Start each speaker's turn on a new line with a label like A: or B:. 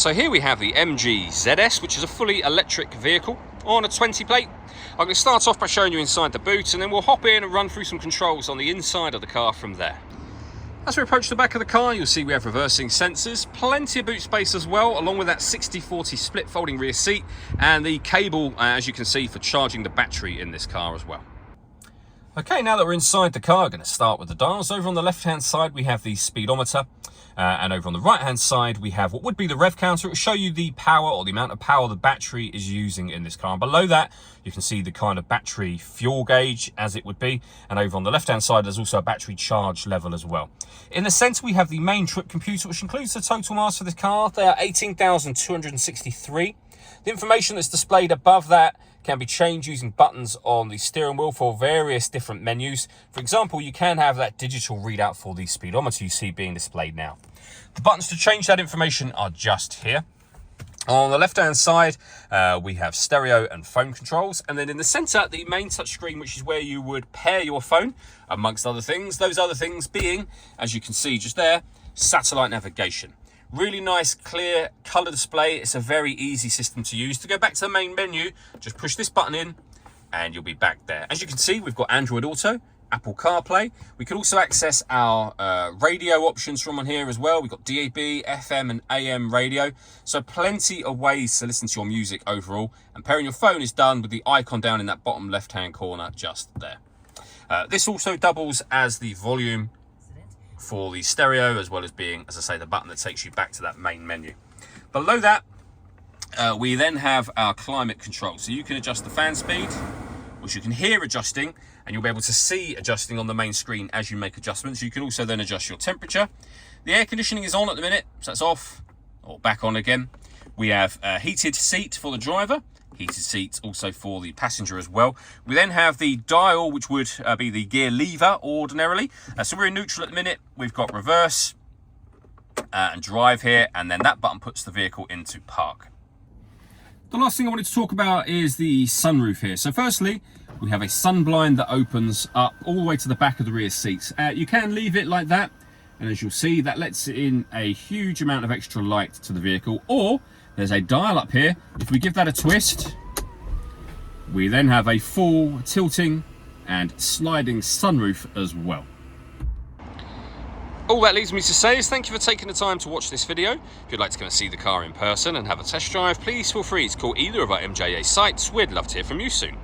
A: So here we have the MG ZS, which is a fully electric vehicle on a 20 plate. I'm going to start off by showing you inside the boot, and then we'll hop in and run through some controls on the inside of the car from there. As we approach the back of the car, you'll see we have reversing sensors, plenty of boot space as well, along with that 60/40 split folding rear seat, and the cable, as you can see, for charging the battery in this car as well. Okay, now that we're inside the car, I'm going to start with the dials. Over on the left-hand side, we have the speedometer. And over on the right-hand side, we have what would be the rev counter. It will show you the power or the amount of power the battery is using in this car. And below that, you can see the kind of battery fuel gauge as it would be. And over on the left-hand side, there's also a battery charge level as well. In the center, we have the main trip computer, which includes the total miles for this car. They are 18,263. The information that's displayed above that can be changed using buttons on the steering wheel for various different menus. For example, you can have that digital readout for the speedometer you see being displayed now. The buttons to change that information are just here. On the left-hand side, we have stereo and phone controls. And then in the center, the main touchscreen, which is where you would pair your phone, amongst other things. Those other things being, as you can see just there, satellite navigation. Really nice, clear color display. It's a very easy system to use. To go back to the main menu, just push this button in and you'll be back there. As you can see, we've got Android Auto, Apple CarPlay. We can also access our radio options from on here as well. We've got DAB, FM and AM radio. So plenty of ways to listen to your music overall. And pairing your phone is done with the icon down in that bottom left-hand corner just there. This also doubles as the volume for the stereo, as well as being, as I say, the button that takes you back to that main menu. Below that, we then have our climate control. So you can adjust the fan speed, which you can hear adjusting, and you'll be able to see adjusting on the main screen as you make adjustments. You can also then adjust your temperature. The air conditioning is on at the minute, so that's off, or back on again. We have a heated seat for the driver, heated seats also for the passenger as well. We then have the dial, which would be the gear lever ordinarily. So we're in neutral at the minute. We've got reverse and drive here, and then that button puts the vehicle into park. The last thing I wanted to talk about is the sunroof here. So firstly, we have a sun blind that opens up all the way to the back of the rear seats. You can leave it like that, and as you'll see, that lets in a huge amount of extra light to the vehicle. Or there's a dial up here. If we give that a twist, we then have a full tilting and sliding sunroof as well. All that leaves me to say is thank you for taking the time to watch this video. If you'd like to come and see the car in person and have a test drive, please feel free to call either of our MJA sites. We'd love to hear from you soon.